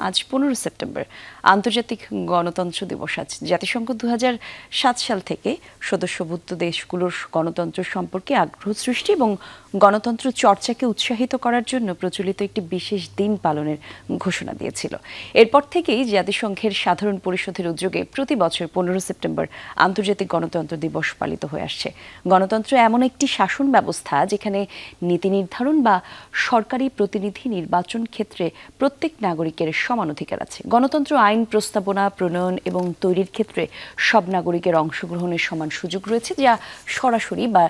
আজ 15 সেপ্টেম্বর আন্তর্জাতিক গণতন্ত্র দিবস। আজ জাতিসংঘ 2007 সাল থেকে সদস্যভুক্ত দেশগুলোর গণতন্ত্র সম্পর্কে আগ্রহ সৃষ্টি এবং গণতন্ত্র চর্চাকে উৎসাহিত করার জন্য প্রচলিত একটি বিশেষ দিন পালনের ঘোষণা দিয়েছিল। এরপর থেকেই জাতিসংঘের সাধারণ পরিষদের উদ্যোগে প্রতি বছর 15 সেপ্টেম্বর আন্তর্জাতিক গণতন্ত্র দিবস পালিত হয়ে আসছে। গণতন্ত্র এমন একটি শাসন ব্যবস্থা যেখানে নীতি নির্ধারণ বা সরকারি প্রতিনিধি নির্বাচন ক্ষেত্রে প্রত্যেক নাগরিকের সমান অধিকার আছে। গণতন্ত্র আইন প্রস্তাবনা প্রণয়ন এবং তৈরির ক্ষেত্রে সব নাগরিকের অংশগ্রহণের সমান সুযোগ রয়েছে, যা সরাসরি বা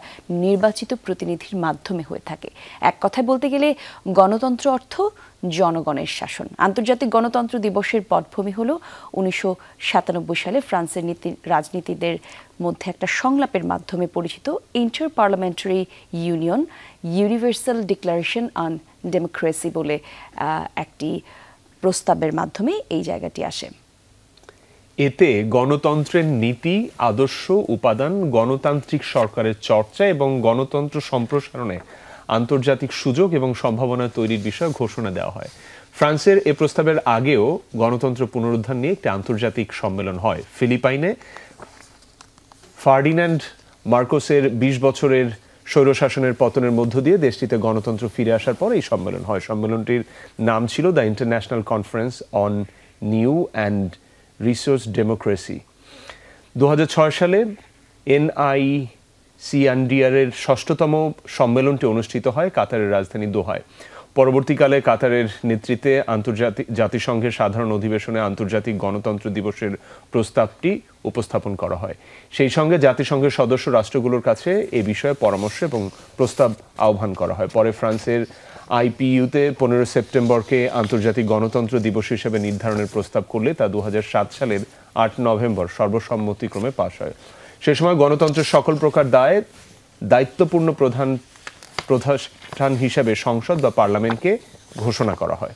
নির্বাচিত প্রতিনিধির মাধ্যমে হয়ে থাকে। এক কথায় বলতে গেলে গণতন্ত্র অর্থ জনগণের শাসন। আন্তর্জাতিক গণতন্ত্র দিবসের পটভূমি হল 1997 সালে ফ্রান্সের রাজনীতিদের মধ্যে একটা সংলাপের মাধ্যমে পরিচিত inter parliamentary union universal declaration on democracy বলে একটি প্রস্তাবের মাধ্যমে এই জায়গাটি আসে। এতে গণতন্ত্রের নীতি, আদর্শ, উপাদান, গণতান্ত্রিক সরকারের চর্চা এবং গণতন্ত্র সম্প্রসারণে আন্তর্জাতিক সুযোগ এবং সম্ভাবনা তৈরির বিষয়ে ঘোষণা দেওয়া হয়। ফ্রান্সের এ প্রস্তাবের আগেও গণতন্ত্র পুনরুদ্ধার নিয়ে একটি আন্তর্জাতিক সম্মেলন হয় ফিলিপাইনে। ফার্ডিনান্ড মার্কোসের 20 বছরের স্বৈরশাসনের পতনের মধ্য দিয়ে দেশটিতে গণতন্ত্র ফিরে আসার পর এই সম্মেলন হয়। সম্মেলনটির নাম ছিল the international conference on new and resource democracy. 2006 সালে NICNDR এর 6তম সম্মেলনটি অনুষ্ঠিত হয় কাতারের রাজধানী দোহায়। পরবর্তীকালে কাতারের নেতৃত্বে জাতিসংঘের সাধারণ অধিবেশনে আন্তর্জাতিক গণতন্ত্র দিবসের প্রস্তাবটি উপস্থাপন করা হয়। সেই সঙ্গে জাতিসংঘের সদস্য রাষ্ট্রগুলোর কাছে এ বিষয়ে পরামর্শ এবং প্রস্তাব আহ্বান করা হয়। পরে ফ্রান্সের IPU-তে 15 সেপ্টেম্বরকে আন্তর্জাতিক গণতন্ত্র দিবস হিসেবে নির্ধারণের প্রস্তাব করলে তা 2007 সালের 8 নভেম্বর সর্বসম্মতিক্রমে পাশ হয়। সে সময় গণতন্ত্রের সকল প্রকার দায়িত্বপূর্ণ প্রধান হিসেবে সংসদ বা পার্লামেন্টকে ঘোষণা করা হয়।